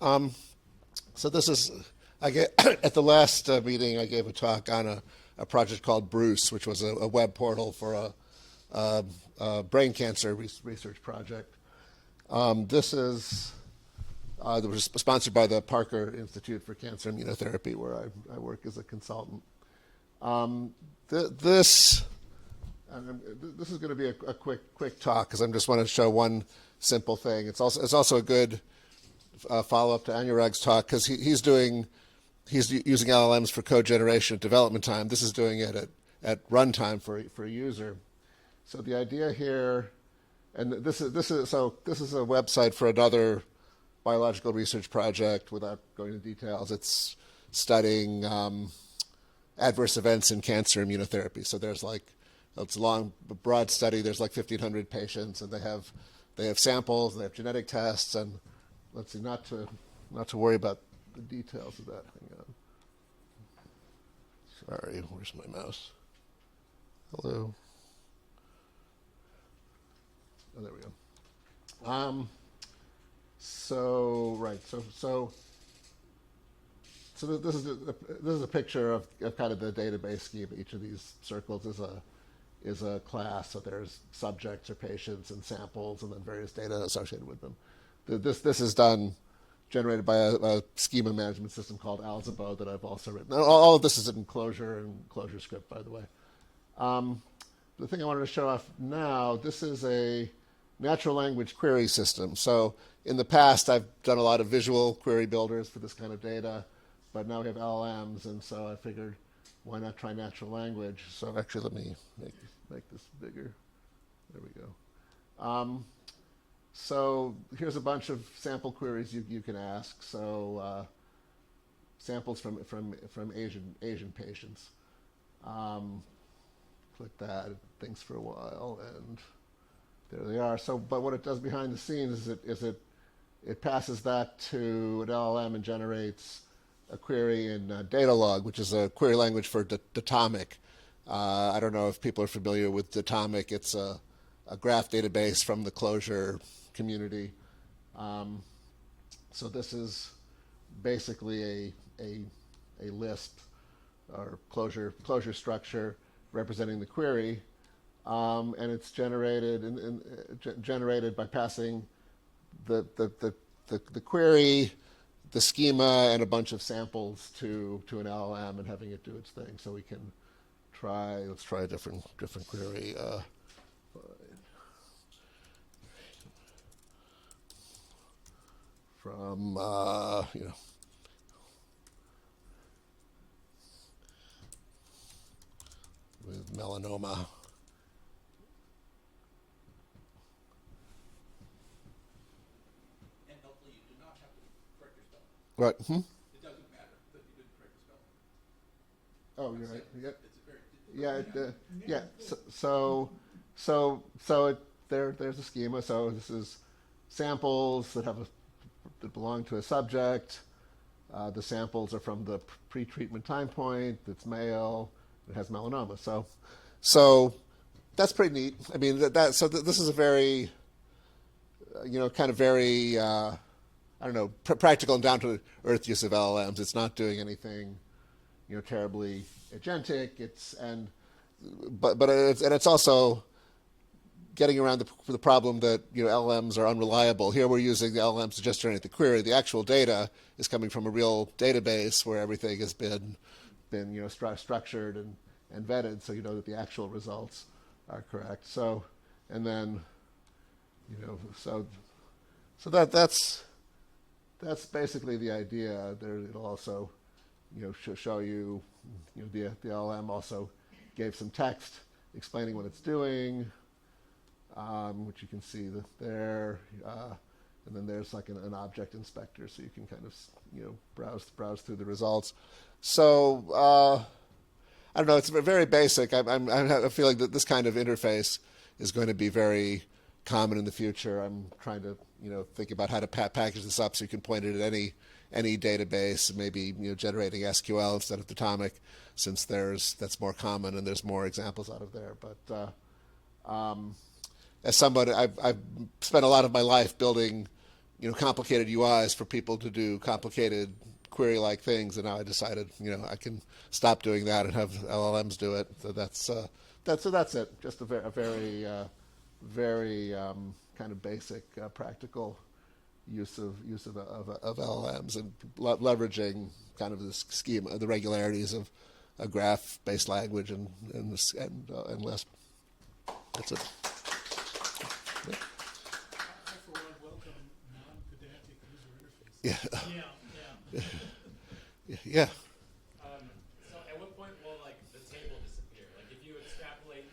So this is, at the last meeting, I gave a talk on a project called Bruce, which was a web portal for a brain cancer research project. This is it was sponsored by the Parker Institute for Cancer Immunotherapy, where I work as a consultant. This is going to be a quick talk because I just want to show one simple thing. It's also a good follow-up to Anurag's talk because he's using LLMs for code generation at development time. This is doing it at runtime for a user. So the idea here, and this is a website for another biological research project. Without going into details, it's studying adverse events in cancer immunotherapy. So there's it's a long, broad study. There's 1,500 patients, and they have samples, and they have genetic tests, and let's see, not to worry about the details of that. Hang on. Sorry, where's my mouse? Hello. Oh, there we go. So this is a picture of kind of the database scheme. Each of these circles is a class. So there's subjects or patients and samples, and then various data associated with them. This is generated by a schema management system called Alzabo that I've also written. All of this is in Clojure and Clojure script, by the way. The thing I wanted to show off now, this is a natural language query system. So in the past, I've done a lot of visual query builders for this kind of data, but now we have LLMs, and so I figured, why not try natural language? So actually, let me make this bigger. There we go. So here's a bunch of sample queries you can ask. So samples from Asian patients. Click that. It thinks for a while, and there they are. So, but what it does behind the scenes is it passes that to an LLM and generates a query in Datalog, which is a query language for Datomic. I don't know if people are familiar with Datomic. It's a graph database from the Clojure community. So this is basically a Lisp or Clojure structure representing the query, and it's generated by passing the query, the schema, and a bunch of samples to an LLM and having it do its thing. So we can let's try a different query. From with melanoma. And hopefully you do not have to correct your spelling. Right. It doesn't matter that you didn't correct your spelling. Oh, you're right. Yep. It's a very So there's a schema. So this is samples that belong to a subject. The samples are from the pre-treatment time point. It's male. It has melanoma. So that's pretty neat. I mean, this is a very, kind of very, practical and down to earth use of LLMs. It's not doing anything, terribly agentic. But it's also getting around the problem that LLMs are unreliable. Here we're using the LLMs to just generate the query. The actual data is coming from a real database where everything has been structured and vetted, so you know that the actual results are correct. So, and then so that's basically the idea. It'll also show you the LLM also gave some text explaining what it's doing. Which you can see there, and then there's an object inspector, so you can kind of browse through the results. So I don't know. It's very basic. I'm feeling that this kind of interface is going to be very common in the future. I'm trying to think about how to package this up so you can point it at any database, maybe generating SQL instead of Datomic, since that's more common and there's more examples out of there. But as somebody, I've spent a lot of my life building, complicated UIs for people to do complicated query-like things, and now I decided, I can stop doing that and have LLMs do it. So that's it. Just a very kind of basic practical use of LLMs and leveraging kind of this schema, the regularities of a graph-based language and Lisp. That's it. I, for one, welcome non-pedantic user interfaces. Yeah. Yeah. Yeah. So at what point will the table disappear? If you extrapolate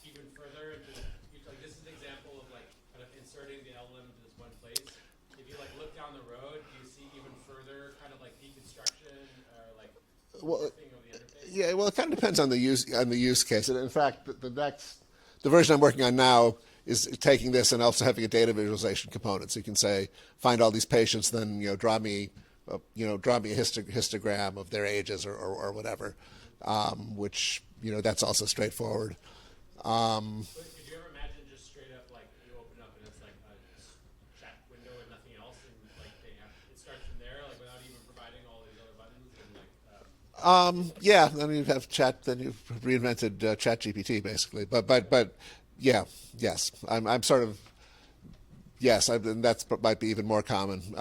even further into this is an example of kind of inserting the LLM into this one place. If you look down the road, do you see even further kind of deconstruction or morphing of the interface? Yeah, well, it kind of depends on the use case. And in fact, the version I'm working on now is taking this and also having a data visualization component. So you can say, find all these patients, then draw me a histogram of their ages or whatever, which that's also straightforward. But could you ever imagine just straight up you open up and it's a chat window and nothing else, and it starts from there without even providing all these other buttons and Yeah, then you have chat. Then you've reinvented ChatGPT basically. But yeah, yes, I'm sort of yes. And that's might be even more common. Is it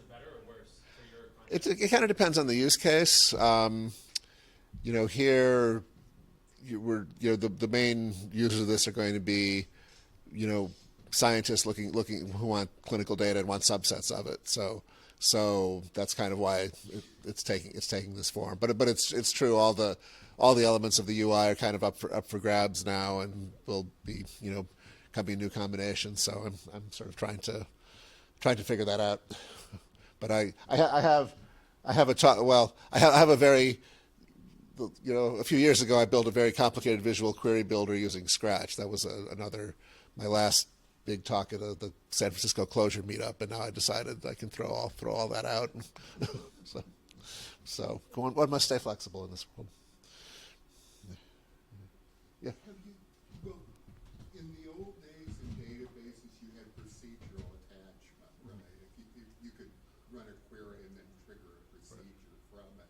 better or worse for your context? It kind of depends on the use case. Here, the main users of this are going to be, scientists looking who want clinical data and want subsets of it. So that's kind of why it's taking this form. But it's true. All the elements of the UI are kind of up for grabs now, and will be coming new combinations. So I'm sort of trying to figure that out. But I have a very a few years ago I built a very complicated visual query builder using Scratch. That was my last big talk at the San Francisco Clojure meetup, and now I decided I can throw all that out. so one must stay flexible in this world. Yeah. Well, in the old days in databases, you had procedural attachment, right? If you could run a query and then trigger a procedure from it.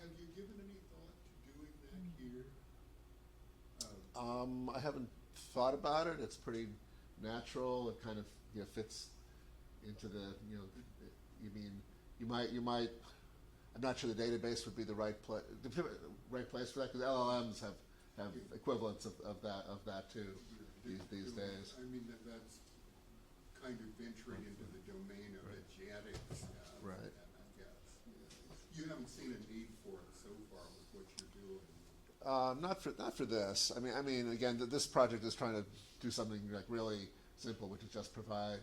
Have you given any thought to doing that here? I haven't thought about it. It's pretty natural. It kind of fits into the you might. I'm not sure the database would be the right place for that, because LLMs have equivalents of that too these days. I mean, that's kind of venturing into the domain of agentic stuff. Right. I guess. You haven't seen a need for it so far with what you're doing. Not for this. I mean, again, this project is trying to do something really simple, which is just provide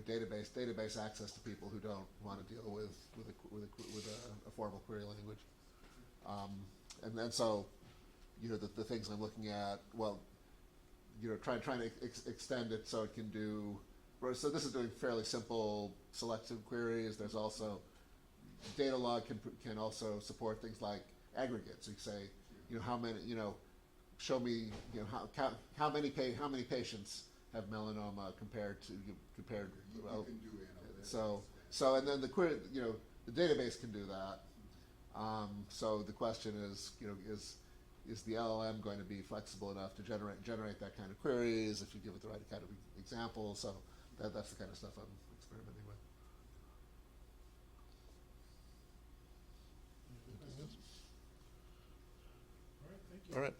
database access to people who don't want to deal with a formal query language. And then so, the things I'm looking at, trying to extend it so it can do. So this is doing fairly simple selective queries. There's also data log can also support things like aggregates. So you say, how many, show me, how many patients have melanoma compared to. You can do analytics. So and then the query, the database can do that. So the question is, is the LLM going to be flexible enough to generate that kind of queries if you give it the right kind of examples? So that's the kind of stuff I'm experimenting with. All right, thank you. All right.